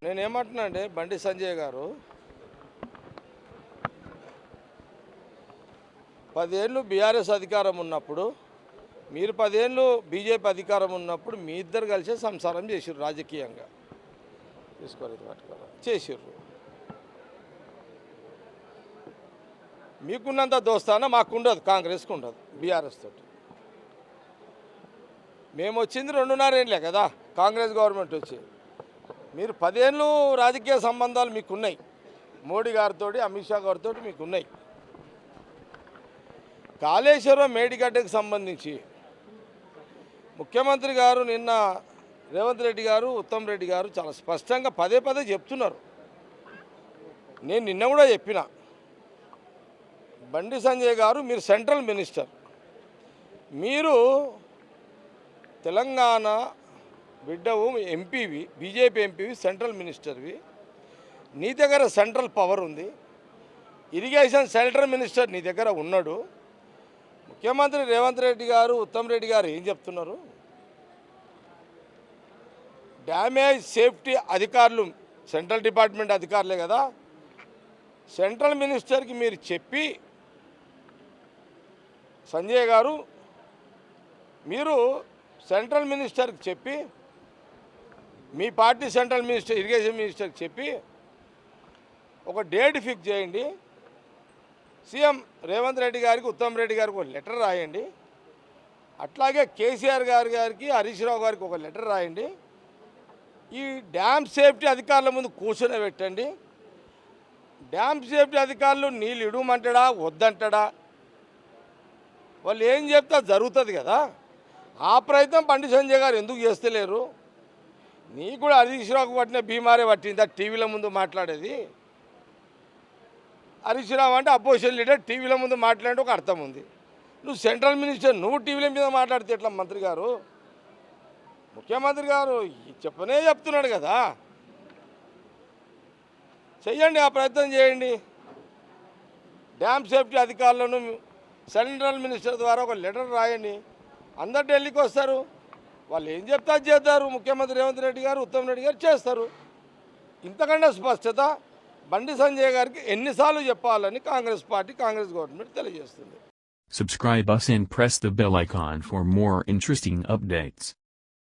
నేనేమంటున్నా అంటే బండి సంజయ్ గారు 10 ఏళ్ళు బీఆర్ఎస్ అధికారం ఉన్నప్పుడు, మీరు 10 ఏళ్ళు బీజేపీ అధికారం ఉన్నప్పుడు మీ ఇద్దరు కలిసే సంసారం చేసిర్రు, రాజకీయంగా తీసుకోలేదు పట్టుకోవాలి చేసిర్రు. మీకున్నంత దోస్తానా మాకుండదు, కాంగ్రెస్కి ఉండదు, బీఆర్ఎస్ తోటి. మేము వచ్చింది 2.5 ఏళ్ళే కదా కాంగ్రెస్ గవర్నమెంట్ వచ్చి. మీరు 10 ఏళ్ళు రాజకీయ సంబంధాలు మీకున్నాయి, మోడీ గారితో అమిత్ షా గారితో మీకున్నాయి. కాళేశ్వరం మేడిగడ్డకు సంబంధించి ముఖ్యమంత్రి గారు నిన్న రేవంత్ రెడ్డి గారు, ఉత్తమ్ రెడ్డి గారు చాలా స్పష్టంగా పదే చెప్తున్నారు. నేను నిన్న కూడా చెప్పిన, బండి సంజయ్ గారు మీరు సెంట్రల్ మినిస్టర్, మీరు తెలంగాణ బిడ్డవు, ఎంపీవి, బీజేపీ ఎంపీవి, సెంట్రల్ మినిస్టర్వి, నీ దగ్గర సెంట్రల్ పవర్ ఉంది, ఇరిగేషన్ సెంట్రల్ మినిస్టర్ నీ దగ్గర ఉన్నాడు. ముఖ్యమంత్రి రేవంత్ రెడ్డి గారు, ఉత్తమ్ రెడ్డి గారు ఏం చెప్తున్నారు? డ్యామేజ్ సేఫ్టీ అధికారులు సెంట్రల్ డిపార్ట్మెంట్ అధికారులే కదా, సెంట్రల్ మినిస్టర్కి మీరు చెప్పి, సంజయ్ గారు మీరు సెంట్రల్ మినిస్టర్కి చెప్పి, మీ పార్టీ సెంట్రల్ మినిస్టర్, ఇరిగేషన్ మినిస్టర్కి చెప్పి ఒక డేట్ ఫిక్స్ చేయండి. సీఎం రేవంత్ రెడ్డి గారికి, ఉత్తమ్ రెడ్డి గారికి ఒక లెటర్ రాయండి. అట్లాగే కేసీఆర్ గారికి, హరీష్ రావు గారికి ఒక లెటర్ రాయండి. ఈ డ్యామ్ సేఫ్టీ అధికారుల ముందు కూర్చొని పెట్టండి. డ్యామ్ సేఫ్టీ అధికారులు నీళ్ళు ఇడమంటాడా వద్దంటాడా, వాళ్ళు ఏం చెప్తే జరుగుతుంది కదా. ఆ ప్రయత్నం బండి సంజయ్ గారు ఎందుకు చేస్తలేరు? నీకు కూడా హరీష్ రావుకు పట్టిన బీమారే పట్టిందా టీవీల ముందు మాట్లాడేది? హరీష్ రావు అంటే అపోజిషన్ లీడర్, టీవీల ముందు మాట్లాడే ఒక అర్థం ఉంది. నువ్వు సెంట్రల్ మినిస్టర్, నువ్వు టీవీల మీద మాట్లాడితే ఎట్లా మంత్రి గారు? ముఖ్యమంత్రి గారు చెప్తున్నాడు కదా, చెయ్యండి, ఆ ప్రయత్నం చేయండి. డ్యామ్ సేఫ్టీ అధికారులను సెంట్రల్ మినిస్టర్ ద్వారా ఒక లెటర్ రాయండి. అందరు ఢిల్లీకి వస్తారు, వాళ్ళు ఏం చెప్తే అది చేస్తారు. ముఖ్యమంత్రి రేవంత్ రెడ్డి గారు, ఉత్తమ్ రెడ్డి గారు చేస్తారు. ఇంతకంటే స్పష్టత బండి సంజయ్ గారికి ఎన్నిసార్లు చెప్పాలని కాంగ్రెస్ పార్టీ, కాంగ్రెస్ గవర్నమెంట్ తెలియజేస్తుంది. Subscribe us and press the bell icon for more interesting updates.